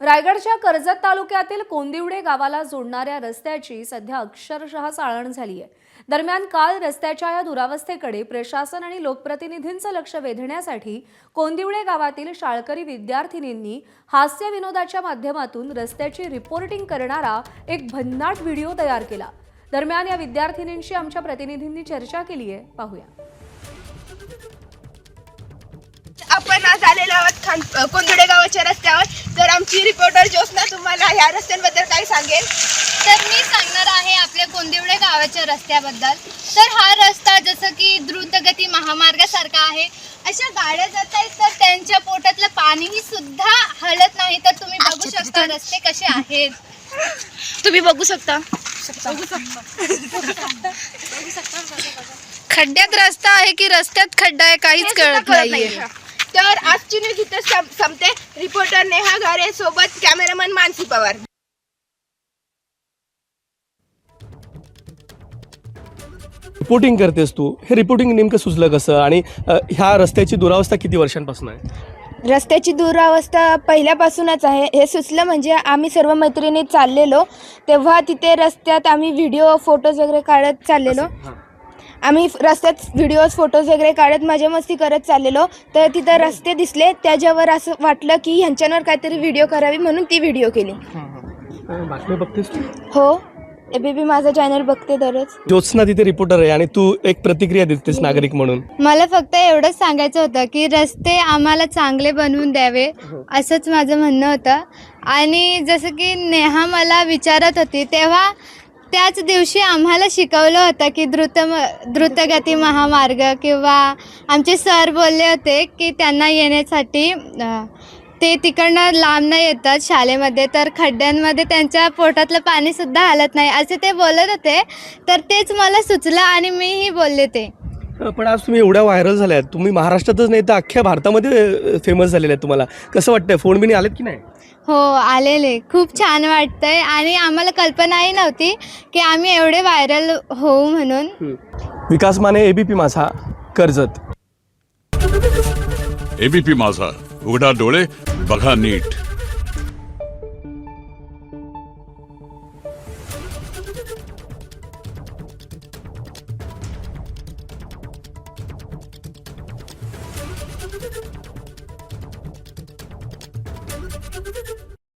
रायगडच्या कर्जत तालुक्यातील कोंदिवडे गावाला जोडणाऱ्या रस्त्याची सध्या अक्षरशः चाळण झाली आहे। दरम्यान काल रस्त्याच्या या दुरावस्थेकडे प्रशासन आणि लोकप्रतिनिधींचं लक्ष वेधण्यासाठी कोंदिवडे गावातील शाळकरी विद्यार्थिनींनी हास्य विनोदाच्या माध्यमातून रस्त्याची रिपोर्टिंग करणारा एक भन्नाट व्हिडिओ तयार केला। दरम्यान या विद्यार्थिनींशी आमच्या प्रतिनिधींनी चर्चा केली आहे, पाहूया। आपण आज आलेलो आहोत कोंदिवडे गावाच्या रस्त्यावर। तर आमची रिपोर्टर ज्योत्स्ना तुम्हाला ह्या रस्त्यांबद्दल काय सांगेल? तर मी सांगणार आहे आपल्या कोंदिवडे गावाच्या रस्त्याबद्दल। तर हा रस्ता जसं की द्रुतगती महामार्गासारखा आहे। अशा गाड्या जात आहेत तर त्यांच्या पोटातलं पाणीही सुद्धा हलत नाही। तर तुम्ही बघू शकता रस्ते कसे आहेत। तुम्ही बघू शकता खड्ड्यात रस्ता आहे की रस्त्यात खड्डा आहे काहीच कळत नाहीये। तर आजची न्यूज इथे संपते। रिपोर्टर नेहा घारे सोबत कॅमेरामन मानसी पवार। रिपोर्टिंग करतेस तू, हे रिपोर्टिंग नेमकं सुचलं कसं आणि ह्या रस्त्याची दुरावस्था किती वर्षांपासून आहे? रस्त्याची दुरावस्था पहिल्यापासूनच आहे। हे सुचलं म्हणजे आम्ही सर्व मैत्रिणी चाललेलो तेव्हा तिथे रस्त्यात आम्ही व्हिडिओ फोटोज वगैरे काढत चाललेलो। आम्ही रस्त्यात व्हिडिओज फोटोज वगैरे काढत मजा मस्ती करत चाललेलो। तर तिथं रस्ते दिसले, त्याच्यावर असं वाटलं की ह्यांच्यावर काहीतरी व्हिडिओ करावी म्हणून ती व्हिडिओ केली। बातमी बघतेस तू? हो, एबीपी माझा चॅनल बघते दररोज। ज्योत्स्ना तिथे रिपोर्टर आहे आणि तू एक प्रतिक्रिया देतेस नागरिक म्हणून। मला फक्त एवढंच सांगायचं होतं की रस्ते आम्हाला चांगले बनवून द्यावे असंच माझं म्हणणं होतं। आणि जसं की नेहा मला विचारत होती तेव्हा त्याच दिवशी आम्हाला शिकवलं होतं की द्रुतगती महामार्ग किंवा आमचे सर बोलले होते की त्यांना येण्यासाठी ते तिकडनं लांब नाही येतात शाळेमध्ये, तर खड्ड्यांमध्ये त्यांच्या पोटातलं पाणीसुद्धा हलत नाही असे ते बोलत होते। तर तेच मला सुचलं आणि मीही बोलले ते। पण आज तुम्ही एवढ्या व्हायरल झाल्यात, तुम्ही महाराष्ट्रातच नाही तर अख्ख्या भारतामध्ये फेमस झालेले आहेत। तुम्हाला कसं वाटतंय? फोन बिनी आलेत की नाही? हो आलेले, खूप छान वाटतंय आणि आम्हाला कल्पनाही नव्हती की आम्ही एवढे व्हायरल होऊ म्हणून। विकास माने, एबीपी माझा, कर्जत। एबीपी माझा, उघडा डोळे बघा नीट।